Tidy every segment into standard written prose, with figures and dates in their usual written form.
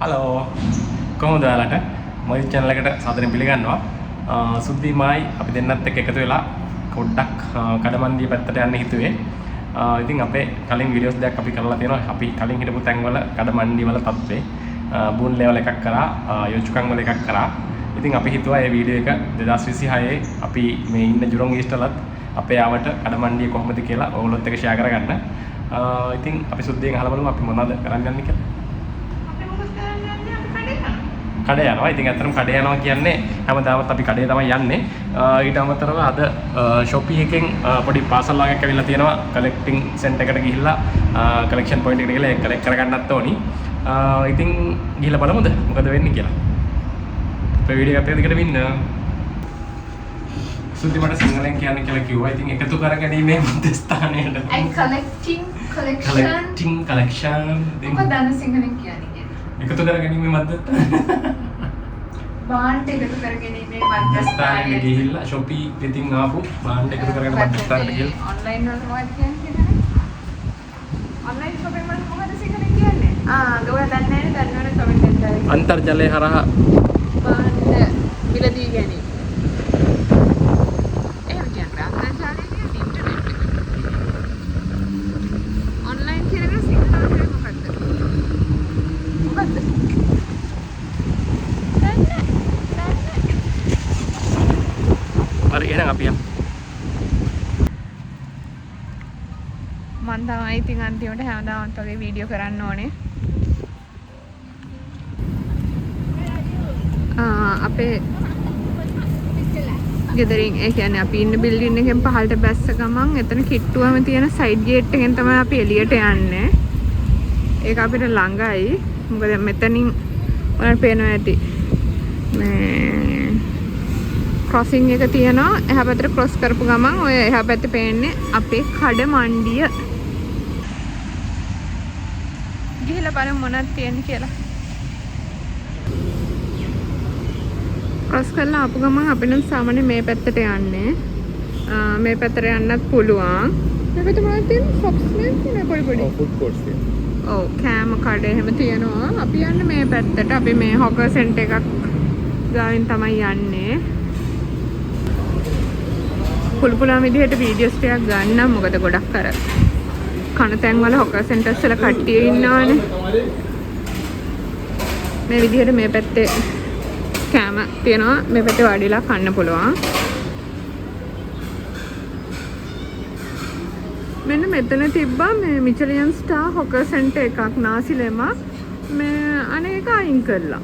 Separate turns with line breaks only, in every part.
Hello කොහොමද ඔයාලට මොයි channel එකට සාදරයෙන් පිළිගන්නවා සුද්ධිමයි අපි දෙන්නත් එක්ක එකතු වෙලා පොඩ්ඩක් කඩමන්දිය පැත්තට යන්න හිතුවේ ඉතින් අපේ කලින් වීඩියෝස් දෙකක් අපි කරලා තියෙනවා අපි කලින් හිටපු තැන් වල කඩමන්දිය වල තත්ත්වේ බූන් ලෙවල් එකක් කරා යොචුකම් වල එකක් කරා ඉතින් අපි හිතුවා මේ වීඩියෝ එක 2026 අපි මේ ඉන්න ජුරොන් ඊස්ට් වලත් අපේ ආවට කඩමන්දිය කොහොමද කියලා ඔයගොල්ලොත් එක්ක ෂෙයා කරගන්න ඉතින් අපි සුද්ධියෙන් අහලා බලමු අපි මොනවද කරන්න යන්නේ කියලා කඩේ යනවා. ඉතින් ඇත්තටම කඩේ යනවා කියන්නේ හැමදාමත් අපි කඩේ තමයි යන්නේ. ඊට අමතරව අද Shopee එකෙන් පොඩි පාසල් වගේක් ඇවිල්ලා තියෙනවා. කලෙක්ටිං සෙන්ටර් එකට ගිහිල්ලා කලෙක්ෂන් පොයින්ට් එකට ගිහලා ඒක කලෙක්ට් කරගන්නත් ඕනි. ඉතින් ගිහිල්ලා බලමුද මොකද වෙන්නේ කියලා. අපේ වීඩියෝ එකත් එක්ක දිගට ඉන්න. සුද්ධි මට සිංහලෙන් කියන්න කියලා කිව්වා. ඉතින් එකතු කරගැනීමේ මධ්‍යස්ථානයට. collecting collection.
මොකක්ද දන්න සිංහලෙන් කියන්නේ?
එකතු කරගැනීමේ මධ්‍යස්ථානය.
බාන්ඩ් එකතු කරගැනීමේ මධ්‍යස්ථානයට
ගිහිල්ලා Shopee ඉතින් ආපු බාන්ඩ් එකතු කරගෙන මධ්‍යස්ථානයට ගිහිල්ලා
ඔන්ලයින් වල මොකක්ද කියන්නේ? ඔන්ලයින් shopping වල මොකද සිංහලෙන් කියන්නේ? ගොඩක් දන්නේ නැහැ දන්නවනේ කමෙන්ට් එකක් දාලා.
අන්තර්ජාලය හරහා
බාන්ඩ් මිලදී ගැනීම. එහෙම කියන්නේ අන්තර්ජාලය කියන්නේ ඉන්ටර්නෙට් එක. ඔන්ලයින් කියන්නේ සිංහලෙන් මොකක්ද? මොකක්ද?
හරි එහෙනම් අපි යමු.
මම තමයි ඉතින් අන්තිමට හැමදාමත් වගේ වීඩියෝ කරන්න ඕනේ. අපේ ගෙදරින් ඒ කියන්නේ අපි ඉන්න බිල්ඩින් එකෙන් පහළට බැස්ස ගමන් එතන කිට්ටුවම තියෙන සයිඩ් ගේට් එකෙන් තමයි අපි එළියට යන්නේ. ඒක අපිට ළඟයි. මොකද මෙතනින් ඔයාලට පේනවා ඇති. මේ ක්‍රොසින් එක තියෙනවා. එහා පැත්තට ක්‍රොස් කරපු ගමන් ඔය එහා පැත්තේ පේන්නේ අපේ කඩ මණ්ඩිය. ගිහිල්ලා බලමු මොනවද තියෙන්නේ කියලා. ක්‍රොස් කරලා ආපු ගමන් අපිට සාමාන්‍ය මේ පැත්තට යන්නේ. මේ පැත්තට යන්නත් පුළුවන්. මේ පැත්තේ මොනවද තියෙන්නේ? ෂොප්ස් නේ පොඩි පොඩි.
ෆුඩ් කෝට්ස් තියෙනවා.
ඔව් කෑම කඩ එහෙම තියෙනවා. අපි යන්නේ මේ පැත්තට. අපි මේ හොකර් සෙන්ටර් එකක් ගාවින් තමයි යන්නේ. පුළුපුලාම විදිහට වීඩියෝස් ටිකක් ගන්න. මොකද ගොඩක් අර කන තැන් වල හොකර් සෙන්ටර්ස් වල කට්ටිය ඉන්නවනේ. මේ විදිහට මේ පැත්තේ කෑම තියෙනවා. මේ පැත්තේ වාඩිලා කන්න පුළුවන්. මෙන්න මෙතන තිබ්බා මේ මිචලියන් ස්ටාර් හොකර් සෙන්ටර් එකක් නාසිලෙම මේ අනේක අයින් කළා.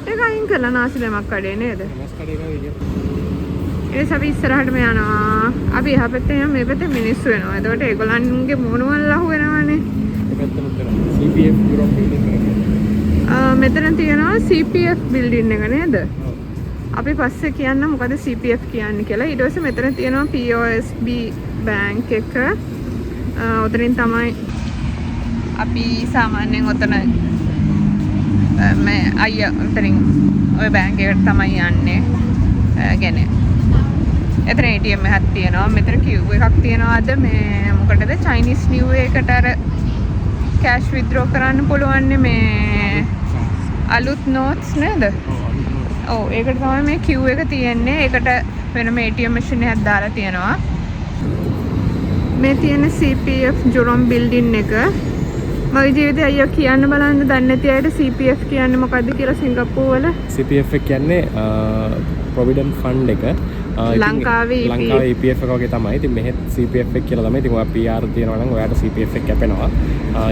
ඒක අයින් කළා නාසිලෙමක් කඩේ නේද? ඒස අපි ඉස්සරහටම යනවා. අපි එහා පැත්තේ යනවා මේ පැත්තේ මිනිස්සු වෙනවා. එතකොට ඒගොල්ලන්ගේ මොනවල් අහු වෙනවනේ.
CPF Europe building එක.
මෙතන තියෙනවා CPF building එක නේද? අපි පස්සේ කියන්න මොකද CPF කියන්නේ කියලා. ඊට පස්සේ මෙතන තියෙනවා POSB bank එක. උතනින් තමයි අපි සාමාන්‍යයෙන් උතන මේ අයියා උතනින් ওই බැංක් එකට තමයි යන්නේ. කියන්නේ එතන ATM එකක් තියෙනවා. මෙතන queue එකක් තියෙනවාද මේ මොකටද Chinese New Year එකට අර cash withdraw කරන්න පුළුවන් මේ අලුත් notes නේද? ඔව් ඒකට තමයි මේ queue එක තියෙන්නේ. ඒකට වෙනම ATM machine එකක් දාලා තියෙනවා. මේ තියෙන CPF ජුරොම් building එක මගේ ජීවිතේ අයියෝ කියන්න බලන්න දන්නේ නැති අයට CPF කියන්නේ මොකද්ද කියලා සිංගප්පූරු වල
CPF එක කියන්නේ provident fund එක.
ලංකාවේ
EPF එක වගේ තමයි. ඉතින් මෙහෙත් CPF එක කියලා තමයි. ඉතින් ඔයා PR තියෙනවා නම් ඔයාට CPF එක කැපෙනවා.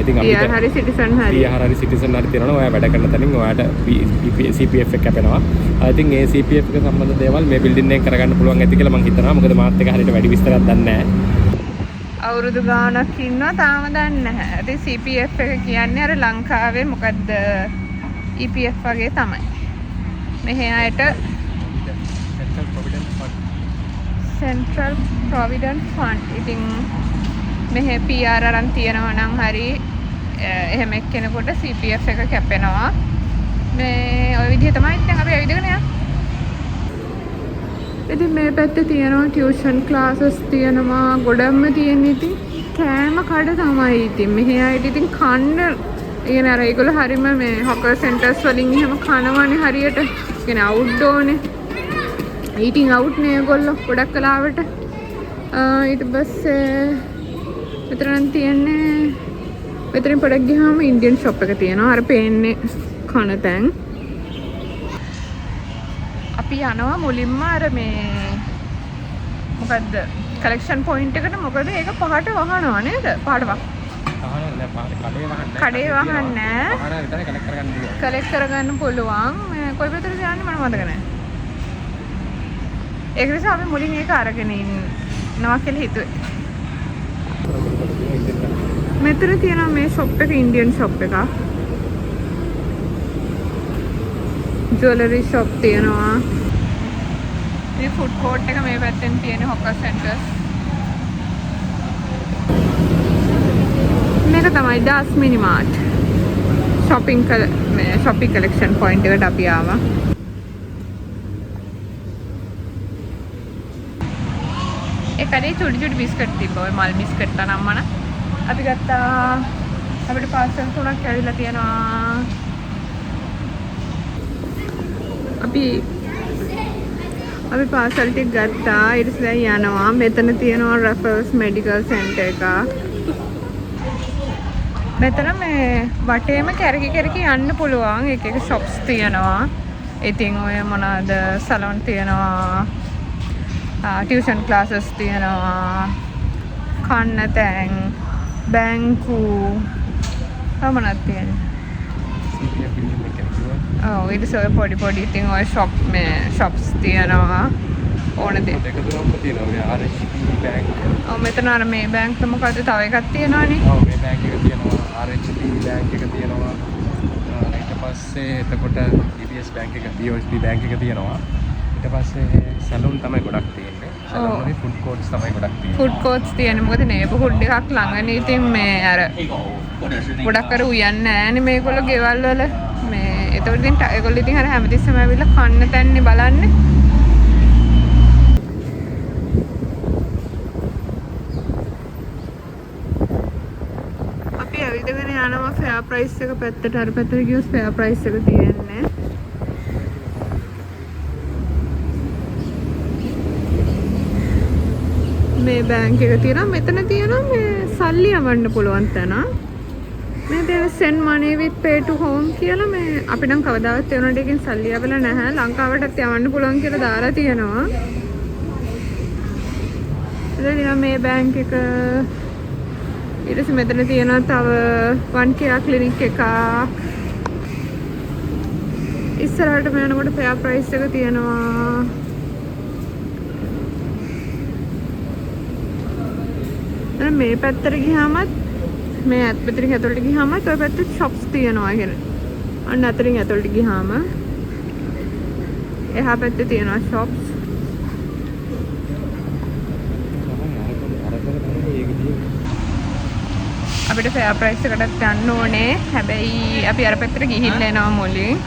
ඉතින් අපිට
PR හරි citizen හරි
PR හරි citizen හරි තියෙනවා නම් ඔයා වැඩ කරන තැනින් ඔයාට CPF එක කැපෙනවා. ඉතින් මේ CPF එක සම්බන්ධ දේවල් මේ බිල්ඩින් එකෙන් කරගන්න පුළුවන් ඇති කියලා මම හිතනවා. මොකද මාත් එක හරියට වැඩි විස්තරයක් දන්නේ නැහැ.
අවුරුදු ගාණක් ඉන්නවා තාම දන්නේ නැහැ. ඉතින් CPF එක කියන්නේ අර ලංකාවේ මොකද්ද EPF වගේ තමයි. මෙහි අයට Central Provident Fund. ඉතින් මෙහි PR අරන් තියනවා නම් හරි එහෙම එක්කෙනෙකුට CPF එක කැපෙනවා. මේ ওই විදිහ තමයි දැන් අපි ඇවිදගෙන යන්නේ. ඉතින් මේ පැත්තේ තියෙනවා ටියුෂන් ක්ලාසස් තියෙනවා ගොඩක්ම තියෙන ඉතින් කෑම කඩ තමයි ඉතින් මෙහි ආയിട്ട് ඉතින් කන්න ඉගෙන අර ඒගොල්ලෝ හරියම මේ හොකර් සෙන්ටර්ස් වලින් එහෙම කනවනේ හරියට. කියන්නේ අවුට්ඩෝනේ. ඊටින් අවුට් නේ ඒගොල්ලෝ ගොඩක් කලාවට. ඊට පස්සේ මෙතන තියෙන්නේ මෙතනින් පොඩක් ගියාම ඉන්දියන් ෂොප් එක තියෙනවා. අර පේන්නේ කන තැන්. අපි යනවා මුලින්ම අර මේ මොකද්ද කලෙක්ෂන් පොයින්ට් එකට. මොකද ඒක පහට වහනවා නේද? පහට කඩේ වහන්නේ කලෙක්ට් කරගන්න පුළුවන්. මේ කොයි පැත්තටද යන්නේ මම මතක නැහැ. ඒක නිසා අපි මුලින් ඒක අරගෙන ඉන්නවා කියලා හිතුවේ. මෙතන තියෙනවා මේ ෂොප් එක ඉන්දියන් ෂොප් එකක්. ජුවලරි ෂොප් තියෙනවා. මේ ෆුඩ් කෝට් එක මේ පැත්තෙන් තියෙන හොකර් සෙන්ටර්ස්. මේක තමයි ඩාස් මිනි මාර්ට්. ෂොපින් කලෙක්ෂන් පොයින්ට් එකට අපි ආවා. ඒකදී චුටි බිස්කට් තිබ්බා. ඔය මල් බිස්කට් තරම්මන. අපි ගත්තා. අපිට පාසල් 3ක් ඇවිල්ලා තියෙනවා. අපි පාසල් ටික ගත්තා. ඊට පස්සේ යනවා. මෙතන තියෙනවා රෆල්ස් මෙඩිකල් සෙන්ටර් එක. මෙතන මේ වටේම කැරකි යන්න පුළුවන්. එක ෂොප්ස් තියෙනවා. ඉතින් ඔය මොනවාද සලෝන් තියෙනවා. ටියුෂන් ක්ලාසස් තියෙනවා. කන්න තැන් බැංකු මොනවද තියෙන්නේ? ඊට පස්සේ පොඩි ඉතින් ඔය ෂොප්ස් තියෙනවා. ඕන දේ.
ඒක තුනක්ම තියෙනවා. මේ RHB බැංක්.
මෙතන අර මේ බැංක් මොකද්ද තව එකක් තියෙනවනේ.
මේ බැංක් එක තියෙනවා. RHB බැංක් එක තියෙනවා. ඊට පස්සේ එතකොට DBS බැංක් එක, BOSB බැංක් එක තියෙනවා. ඊට පස්සේ සැලූන් තමයි ගොඩක් තියෙන්නේ. සැලූන් වල ෆුඩ් කෝට්ස් තමයි ගොඩක් තියෙන්නේ. ෆුඩ් කෝට්ස් තියෙන්නේ මොකද නේබර්හුඩ් එකක් ළඟනේ. ඉතින් මේ අර ගොඩක් අර උයන්නේ නැහැනේ මේගොල්ලෝ ගෙවල් වල. මේ ඒතකොට ඉතින් ඒගොල්ලෝ ඉතින් අර හැමතිස්සෙම ඇවිල්ලා කන්න තැන්නේ බලන්නේ. අපි ඇවිදගෙන යනවා ෆෙයා ප්‍රයිස් එක පැත්තට. අර පැත්තට ගියොත් ෆෙයා ප්‍රයිස් එක තියෙන්නේ. මේ බැංක් එක තියෙනවා. මෙතන තියෙනවා මේ සල්ලි යවන්න පුළුවන් තැන. මේ තියෙන send money with pay to home කියලා. මේ අපි නම් කවදාවත් ඒ උනට එකකින් සල්ලි යවලා නැහැ. ලංකාවටත් යවන්න පුළුවන් කියලා දාලා තියෙනවා. එතන මේ බැංක් එක ඊට පස්සේ මෙතන තියෙනවා තව one care clinic එකක්. ඉස්සරහට යනකොට fair price එක තියෙනවා. මේ පැත්තට ගියාමත් මේ අත් පැත්තට ඇතුළට ගියාමත් ඔය පැත්තේ shops තියෙනවා කියන්නේ. අන්න අතරින් ඇතුළට ගියාම එහා පැත්තේ තියෙනවා shops. අපිට fair price එකටත් යන්න ඕනේ. හැබැයි අපි අර පැත්තට ගිහිල්ලා එනවා මුලින්.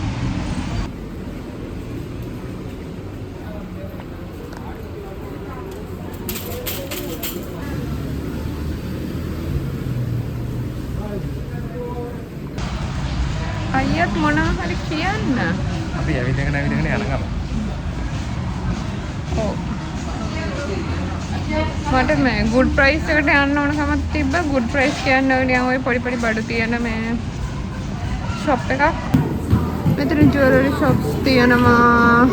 අයියත් මොනවා හරි කියන්න. අපි ඇවිදගෙන යනකම.
ඔව්. මට මේ good price එකට යන්න ඕන කමක් තිබ්බා. good price කියන්නේ නිකන් ওই පොඩි බඩු තියෙන මේ shop එකක්. මෙතන jewelry shops තියෙනවා.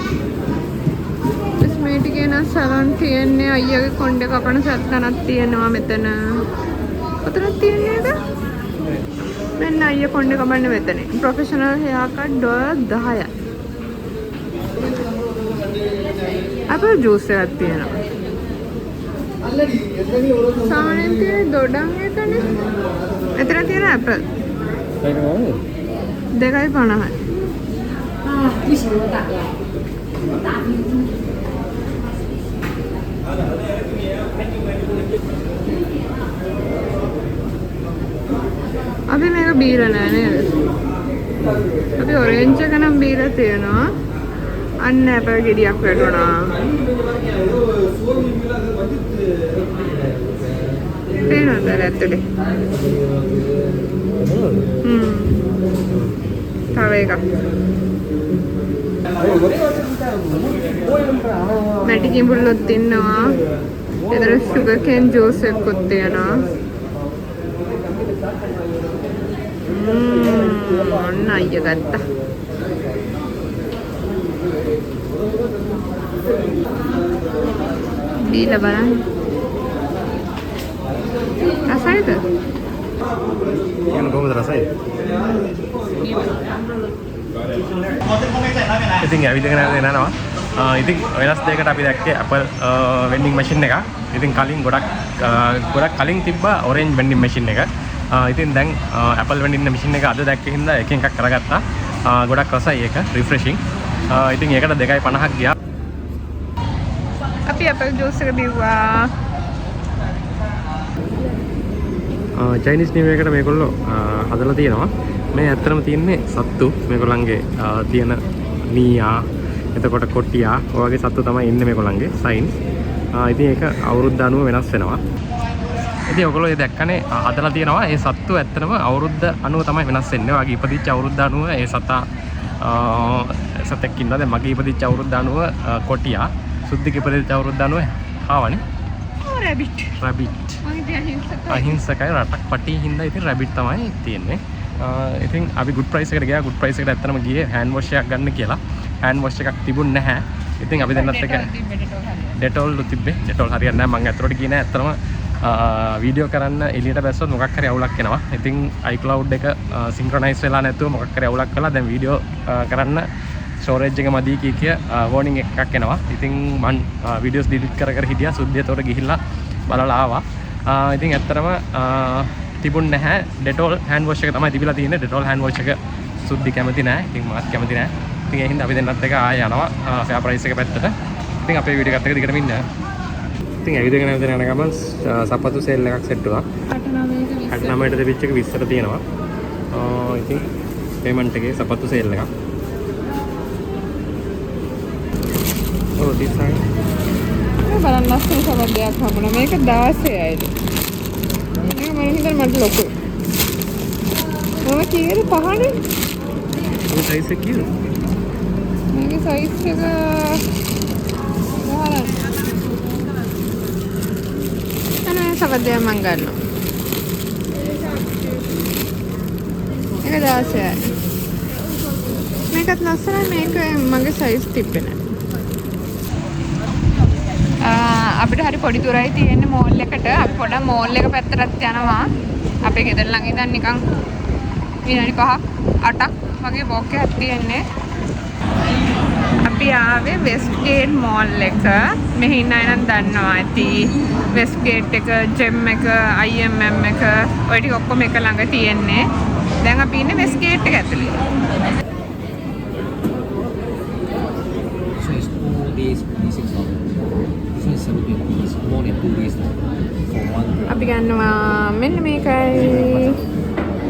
මේ ටිකේ නම් salon තියන්නේ. අයියාගේ කොණ්ඩේ කපන සත්තනක් තියෙනවා මෙතන. කොතනද තියන්නේ ඒක? මෙන්න අයියා කොණ්ඩේ කපන්නේ මෙතන. professional hair cut $10. apple juice එකක් තියෙනවා. සාමාන්‍යයෙන් තියෙන දොඩම් එකනේ. එතන තියෙන apple.
ඒක මොකද?
2.50. අපි මේක බීලා නෑ නේද? අපි ඔරෙන්ජ් එක නම් බීලා තියෙනවා. අන්න අපේ ගෙඩියක් වැටුණා. පේනවද ඇත්තට? තව එකක්. මැටි කිඹුල්ලොත් ඉන්නවා. එතන sugar cane juice එකකුත් තියෙනවා. ඔන්න අයියා ගත්තා. දීලා බලන්න. රසයිද?
කියන කොහොමද රසයි? ඉතින් ඇවිදගෙන යනවා. ඉතින් වෙනස් දෙයකට අපි දැක්කේ Apple vending machine එක. ඉතින් කලින් ගොඩක් කලින් තිබ්බා orange vending machine එක. ඉතින් දැන් Apple vending machine එක අද දැක්කේ හින්දා එකෙන් එකක් කරගත්තා. ගොඩක් රසයි ඒක refreshing. ඉතින් ඒකට 2.50ක් ගියා.
අපි apple juice එක බිව්වා.
Chinese New Year එකට මේගොල්ලෝ හදලා තියෙනවා. මේ ඇත්තටම තියෙන්නේ සත්තු මේගොල්ලන්ගේ තියෙන නීයා එතකොට කොටියා ඔය වගේ සත්තු තමයි ඉන්නේ මේගොල්ලන්ගේ සයින්ස්. ඉතින් ඒක අවුරුද්ද අනුව වෙනස් වෙනවා. ඉතින් ඔයගොල්ලෝ ඒ දැක්කනේ හදලා තියෙනවා. ඒ සත්තු ඇත්තටම අවුරුද්ද අනුව තමයි වෙනස් වෙන්නේ. ඔයගේ ඉපදිච්ච අවුරුද්ද අනුව ඒ සතා සතෙක් ඉන්නවා. දැන් මගේ ඉපදිච්ච අවුරුද්ද අනුව කොටියා, සුද්දික ඉපදිච්ච අවුරුද්ද අනුව ආවනේ.
රැබිට්.
අහිංසකයි රටක් පටි හින්දා ඉතින් රැබිට් තමයි තියෙන්නේ. ඉතින් අපි good price එකට ගියා. good price එකට ඇත්තටම ගියේ hand wash එකක් ගන්න කියලා. hand wash එකක් තිබුණ නැහැ. ඉතින් අපි දෙන්නත් එක Dettol තිබ්බේ. Dettol හරියන්නේ නැහැ. මම ඇත්තට ගියේ නැහැ. ඇත්තටම වීඩියෝ කරන්න එළියට බැස්සොත් මොකක් හරි අවුලක් එනවා. ඉතින් iCloud එක synchronize වෙලා නැතුව මොකක් හරි අවුලක් කළා. දැන් වීඩියෝ කරන්න storage එක මදි කිය warning එකක් එනවා. ඉතින් මම videos delete කර හිටියා. සුද්ධියතොට ගිහිල්ලා බලලා ආවා. ඉතින් ඇත්තටම තිබුණ නැහැ. Dettol hand wash එක තමයි තිබිලා තියෙන්නේ. Dettol hand wash එක සුද්ධි කැමති නැහැ. ඉතින් මාත් කැමති නැහැ. ඉතින් ඒ හින්දා අපි දෙන්නත් එක ආයෙ යනවා fair price එක පැත්තට. ඉතින් අපේ වීඩියෝ එකත් එක දිගටම ඉන්න. ඉතින් ඇවිදගෙන යන ගමන් සපත්තු සේල් එකක් සෙට් වුණා. 69ට දෙවිච් එක 20ට තියෙනවා. ඉතින් පේමන්ට් එකේ සපත්තු සේල් එකක්. ඔව් ඩිසයින්.
බලන්න ලස්සන සබද්දයක් හම්බුණා. මේක 16යිලු. මේක මම හිතන්නේ මට ලොකුයි. මම කීයද 5නේ?
මේ සයිස් එක කීයද?
මේකේ සයිස් එක බලන්න. අනේ සබද්දයක් මම ගන්නවා. මේක 16යි. මේකත් ලස්සනයි. මේක මගේ සයිස් තිබ්බේ නැහැ. අපිට හරි පොඩි දුරයි තියෙන්නේ මෝල් එකට. අපි පොඩක් මෝල් එක පැත්තටත් යනවා. අපේ ගෙදර ළඟ ඉඳන් නිකන් විනාඩි 5ක් 8ක් වගේ වොක් එකක් තියෙන්නේ. අපි ආවේ වෙස්ට්ගේට් මෝල් එක. මෙහි ඉන්න අය නම් දන්නවා ඇති. වෙස්ට්ගේට් එක, ජෙම් එක, IMM එක ඔය ටික ඔක්කොම එක ළඟ තියෙන්නේ. දැන් අපි ඉන්නේ වෙස්ට්ගේට් එක ඇතුලේ.
So it's 2 days, 26 hours. This one is 17 days, more than 2 days now. For one.
අපි ගන්නවා මෙන්න මේකයි.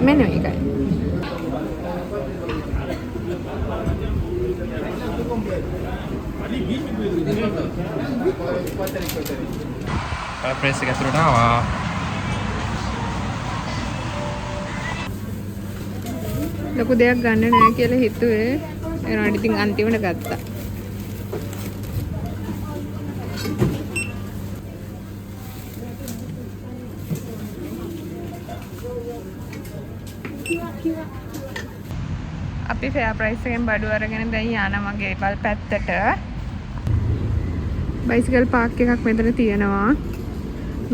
මෙන්න මේකයි.
ප්‍රයිස් එක ඇතුළට ආවා.
ලොකු දෙයක් ගන්න නෑ කියලා හිතුවේ. ඒනට ඉතින් අන්තිමට ගත්තා. අපි ෆෙයා ප්‍රයිස් එකෙන් බඩු අරගෙන දැන් යනවා ගෙවල් පැත්තට. බයිසිකල් පාක් එකක් මෙතන තියෙනවා.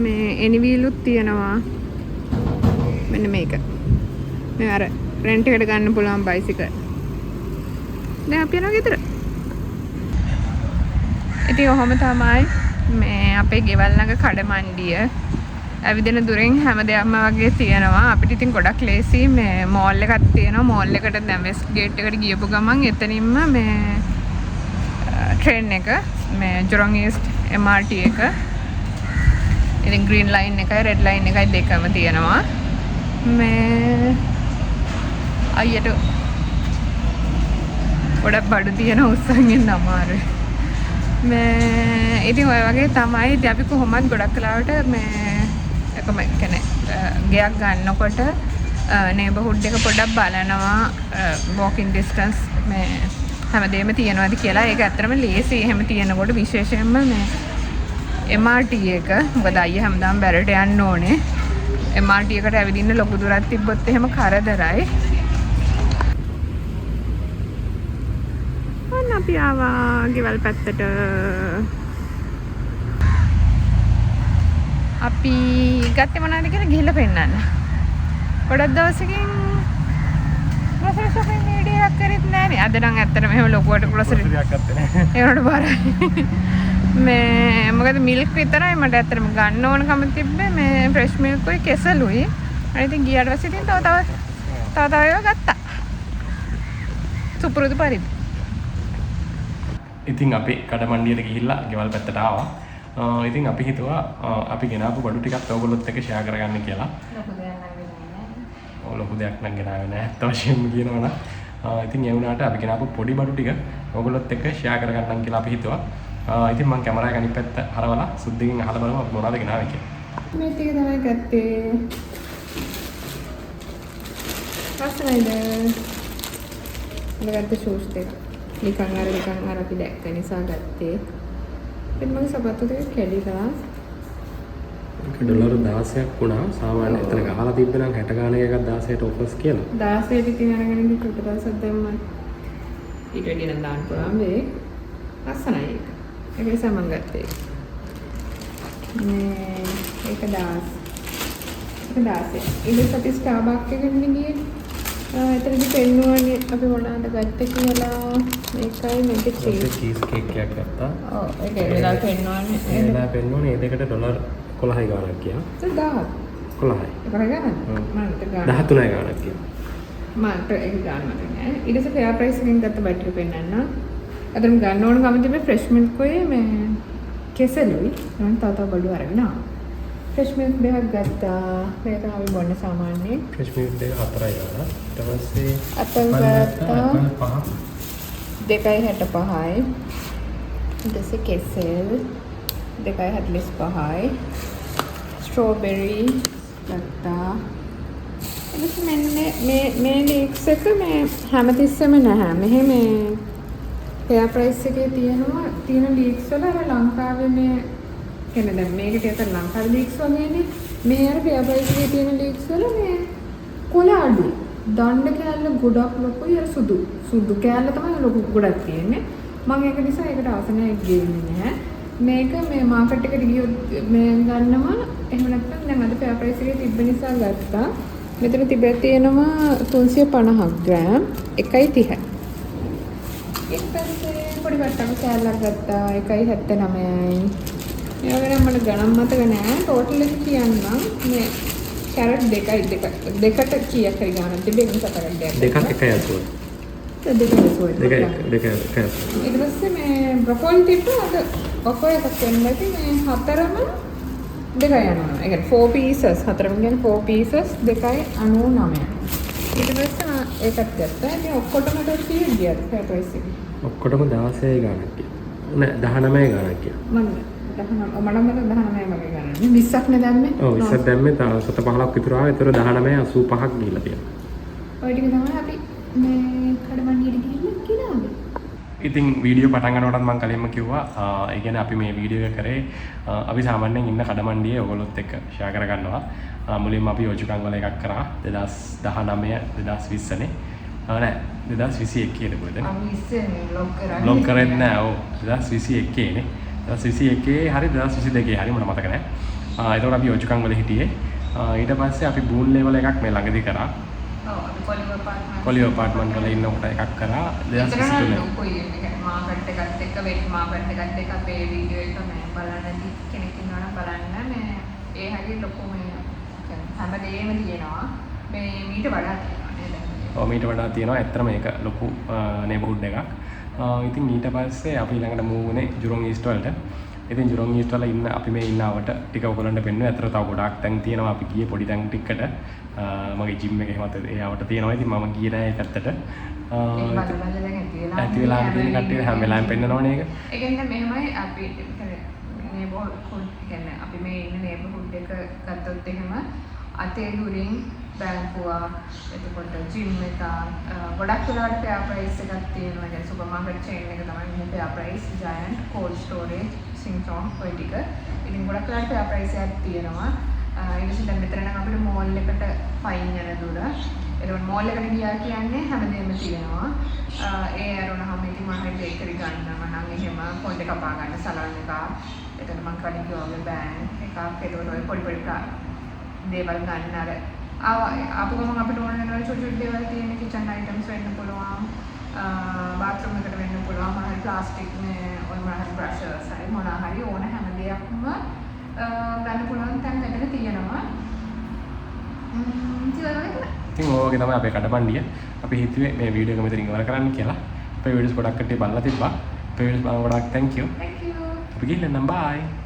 මේ එනිවීලුත් තියෙනවා. මෙන්න මේක. මේ අර රෙන්ට් එකට ගන්න පුළුවන් බයිසිකල්. දැන් අපි යනවා ගෙදර. ඉතින් ඔහොම තමයි මේ අපේ ගෙවල් ළඟ කඩමණ්ඩිය. ඇවිදින දුරින් හැම දෙයක්ම වගේ තියෙනවා. අපිට ඉතින් ගොඩක් ලේසි. මේ මෝල් එකක් තියෙනවා. මෝල් එකට දැන් වෙස්ට් ගේට් එකට ගියපු ගමන් එතනින්ම මේ ට්‍රේන් එක මේ ජොරොන් ඊස්ට් MRT එක. ඉතින් ග්‍රීන් ලයින් එකයි රෙඩ් ලයින් එකයි දෙකම තියෙනවා. මේ අයියට ගොඩක් බඩු තියෙන උස්සන් ඉන්න අමාරුයි. මේ ඉතින් ඔය වගේ තමයි. ඉතින් අපි කොහොමත් ගොඩක් කලාවට මේ එකම කියන්නේ ගයක් ගන්නකොට නේබර්හුඩ් එක පොඩ්ඩක් බලනවා walking distance මේ හැමදේම තියෙනවාද කියලා. ඒක ඇත්තටම ලේසි. එහෙම තියෙනකොට විශේෂයෙන්ම මේ MRT එක මොකද අයියා හැමදාම බැලට යන්න ඕනේ. MRT එකට ඇවිදින්න ලොකු දුරක් තිබ්බොත් එහෙම කරදරයි. ඔන්න අපි ආවා ගෙවල් පැත්තට. අපි ගත්තේ මොනවද කියලා ගිහිල්ලා පෙන්නන්න. ගොඩක් දවසකින් grocery shopping වීඩියෝ එකක් කරෙත් නැහැ. අද නම් ඇත්තටම එහෙම ලොකුවට grocery
එකක් ගත්තේ නැහැ.
ඒකට බාරයි. මේ මොකද මිල්ක් විතරයි මට ඇත්තටම ගන්න ඕනකම තිබ්බේ. මේ ෆ්‍රෙෂ් මිල්ක් උයි කෙසලුයි. අනිත් ඉතින් ගියාට පස්සේ ඉතින් තව ඒවා ගත්තා. සුපුරුදු පරිදි.
ඉතින් අපි කඩමණ්ඩියට ගිහිල්ලා ගෙවල් පැත්තට ආවා. ඉතින් අපි හිතුවා අපි ගෙනාවු බඩු ටිකක් ඔයගොල්ලොත් එක්ක ෂෙයා කරගන්න කියලා. ලොකු දෙයක් නම් ගෙනාවේ නැහැ. අත් වශයෙන්ම කියනවා නම්. ඉතින් ඒ වුණාට අපි ගෙනාවු පොඩි බඩු ටික ඔයගොල්ලොත් එක්ක ෂෙයා කරගන්නම් කියලා අපි හිතුවා. ඉතින් මම කැමරාව එක අනිත් පැත්ත හරවලා සුද්ධියෙන් අහලා බලමු අපි මොනවද ගෙනාවේ කියලා.
මේ ටික තමයි ගත්තේ. ලස්සනයිද? ගත්තේ ෂූස් ටික. නිකන් අර අපි දැක්ක නිසා ගත්තේ. ඉතින් මගේ සපත්තු ටික කැඩිලා.
ඒක ඩොලර් 16ක් වුණා. සාමාන්‍ය එතන ගහලා තිබ්බනම් 60 ගානක එකක් 16ට ඔෆර්ස් කියලා.
16ට ඉතින් අරගෙන ගිහින් කොට දවසක් දැම්මා. ඊට වැඩි නම් දාන්න පුළුවන් වෙයි. ලස්සනයි ඒක. ඒක නිසා මම ගත්තේ. මේ ඒක 16. ඊට අපි ස්ටාර්බක්ස් එකට ගියේ. එතනදි පෙන්නුවානේ අපි මොනවද ගත්තේ කියලා. මේකයි මේක චීස්
කේක් එකක් ගත්තා.
ඔව් ඒක වෙලා පෙන්නුවානේ.
ඒලා පෙන්නුවානේ ඒ දෙකට ඩොලර් 11යි ගාණක් කියලා.
1000.
11යි.
ඒක ගානක්. මට ගාන.
13යි ගාණක් කියලා.
මට ඒක ගාන මතක නෑ. ඊට පස්සේ ෆෙයා ප්‍රයිස් එකෙන් ගත්ත බැටරි පෙන්නන්න. අදම ගන්න ඕන ගම තිබ්බේ ෆ්‍රෙෂ් මිල්ක් ඔය මේ කෙසෙලුයි. මම තව බඩු අරගෙන ආවා. ෆ්‍රෙෂ් මිල්ක් දෙකක් ගත්තා. මේක තමයි බොන්න සාමාන්‍යයෙන්.
ෆ්‍රෙෂ් මිල්ක් දෙක 4යි ගාණක්. ඊට පස්සේ
අපල් ගත්තා. 2.65යි. ඊට පස්සේ කෙසෙල් 2.45යි. ස්ට්‍රෝබෙරි ගත්තා. එතකොට මේ ලීක්ස් එක මේ හැමතිස්සෙම නැහැ. මෙහෙ මේ ෆෙයා ප්‍රයිස් එකේ තියෙන ලීක්ස් වල අර ලංකාවේ මේ කියන්නේ දැන් මේක ටිකක් ලංකාවේ ලීක්ස් වගේනේ. මේ අර ෆෙයා ප්‍රයිස් එකේ තියෙන ලීක්ස් වල මේ කොළ අඩු. දණ්ඩ කෑල්ල ගොඩක් ලොකුයි. අර සුදු කෑල්ල තමයි ලොකු ගොඩක් තියෙන්නේ. මම ඒක නිසා ඒකට අවසනයක් ගේන්නේ නැහැ. මේක මේ මාකට් එකට ගියොත් මේ ගන්නවා. එහෙම නැත්නම් දැන් අද ෆෙයා ප්‍රයිස් එකේ තිබ්බ නිසා ගත්තා. මෙතන තිබෙලා තියෙනවා 350 ග්‍රෑම් 1.30. ඊපස්සේ පොඩි බට්ටක කෑල්ලක් ගත්තා 1.79යි. ඒ වගේම මට ගණන් මතක නෑ. ටෝටල් එක කියන්නම්. මේ කැරට් දෙකට කීයක් හරි ගානක් තිබෙන නිසා තරක් දෙකක් 1.80. දෙක. ඊට පස්සේ මේ බ්‍රොකෝලි තිබ්බ අද ඔෆර් එකක් වෙනවා. ඉතින් මේ හතරම දෙක යනවා. ඒ කියන්නේ 4 pieces හතරම කියන්නේ 4 pieces 2.99. ඊට පස්සේ ඒකත් ගත්තා. ඉතින් ඔක්කොටම ටොට්ටිය ගියත් ෆෙයා ප්‍රයිස් එක.
ඔක්කොටම 16යි ගාණක් කියලා. නෑ 19යි ගාණක් කියලා.
මම 19 වගේ ගණන්. 20ක් නේ දැම්මේ.
ඔව් 20ක් දැම්මේ. තව 15ක් විතර ආවා. ඒතර 19.85ක් ගිහිල්ලා තියෙනවා.
ඔය ටික තමයි අපි මේ කඩමණ්ඩියට ගිහින් කිනාවේ.
ඉතින් වීඩියෝ පටන් ගන්නකොටත් මම කලින්ම කිව්වා ඒ කියන්නේ අපි මේ වීඩියෝ එක කරේ අපි සාමාන්‍යයෙන් ඉන්න කඩමණ්ඩියේ ඔයගොල්ලොත් එක්ක ෂෙයා කරගන්නවා. මුලින්ම අපි යෝජකම් වල එකක් කරා 2019 2020 නේ. නෑ 2021 කියන කොහෙද?
අපි ඉස්සෙල්ලා බ්ලොග් කරා.
බ්ලොග් කරෙත් නෑ. ඔව් 2021 නේ. 2021 හරි 2022 හරි මට මතක නෑ. ඒතකොට අපි යෝජකම් වල හිටියේ. ඊට පස්සේ අපි බූන් ලෙවල් එකක් මේ ළඟදී කරා.
ඔව් අපි
කොලියෝ අපාර්ට්මන්ට් වල ඉන්නකොට එකක් කරා 2023.
මාකට් එකත් එක්ක වෙට් මාකට් එකත් එක්ක අපේ වීඩියෝ එක මේ බලන්න කෙනෙක් ඉන්නවා නම් බලන්න මේ ඒ හැටි ලොකු මේ හැමදේම තියෙනවා. මේ මීට වඩා තියෙනවා නේද?
ඔව් මීට වඩා තියෙනවා. ඇත්තටම මේක ලොකු නේබර්හුඩ් එකක්. ඉතින් ඊට පස්සේ අපි ළඟට මූව් වුණේ ජුරොන් ඊස්ට් වලට. ඉතින් ජුරොන් ඊස්ට් වල ඉන්න අපි මේ ඉන්නවට ටික ඔයගොල්ලන්ට පෙන්නුවා. අතර තව ගොඩාක් තැන් තියෙනවා. අපි ගියේ පොඩි තැන් ටිකකට. මගේ ජිම් එක එහෙමත් එයාවට තියෙනවා. ඉතින් මම ගියේ නෑ ඒ පැත්තට. ඇති වෙලා තියෙන කට්ටිය හැම වෙලාවෙම පෙන්නනවනේ ඒක.
ඒ කියන්නේ මෙහෙමයි අපි නේබර්හුඩ් කියන්නේ අපි මේ ඉන්න නේබර්හුඩ් එක ගත්තොත් එහෙම අතේ දුරින් බැංකුවක් එතකොට ජිම් එකක් ගොඩක් වෙලාවට පෙයා ප්‍රයිස් එකක් තියෙනවා. يعني සුපර් මාකට් චේන් එක තමයි මේ පෙයා ප්‍රයිස් ජයන්ට් කෝල්ඩ් ස්ටෝරේජ් සින්ට්‍රෝම් ඔය ටික. ඉතින් ගොඩක් වෙලාවට පෙයා ප්‍රයිස් එකක් තියෙනවා. ඊට පස්සේ දැන් මෙතන නම් අපිට මෝල් එකට ෆයින් යන දුර. එතකොට මෝල් එකට ගියා කියන්නේ හැමදේම තියෙනවා. ඒ අරුණාම ඉතින් මම හිතේ ඒකරි ගන්නවා නම් එහෙම ෆෝන් එක කපා ගන්න සලන් එක. එතන මම කලින් කිව්වා වගේ බෑන්ක් එකක්. එතකොට ඔය පොඩි පොඩි දේවල් ගන්න අර ආපු ගමන් අපිට ඕන වෙන චුටි චුටි දේවල් තියෙන කිචන් අයිටම්ස් වෙන්න පුළුවන්. බාත්රූම් එකට වෙන්න පුළුවන්. මොනවා හරි ප්ලාස්ටික් මේ ඔය මොනවා හරි බ්‍රෂස් හරි මොනවා හරි ඕන හැම දෙයක්ම ගන්න පුළුවන් තැන් මෙතන තියෙනවා.
ඉතින් ඕකේ තමයි අපේ කඩමණ්ඩිය. අපි හිතුවේ මේ වීඩියෝ එක මෙතනින් ඉවර කරන්න කියලා. අපේ වීඩියෝස් ගොඩක් කට්ටිය බලලා තිබ්බා. අපේ වීඩියෝස් බලන ගොඩක් thank you.
Thank you.
අපි ගිහින් නම් bye.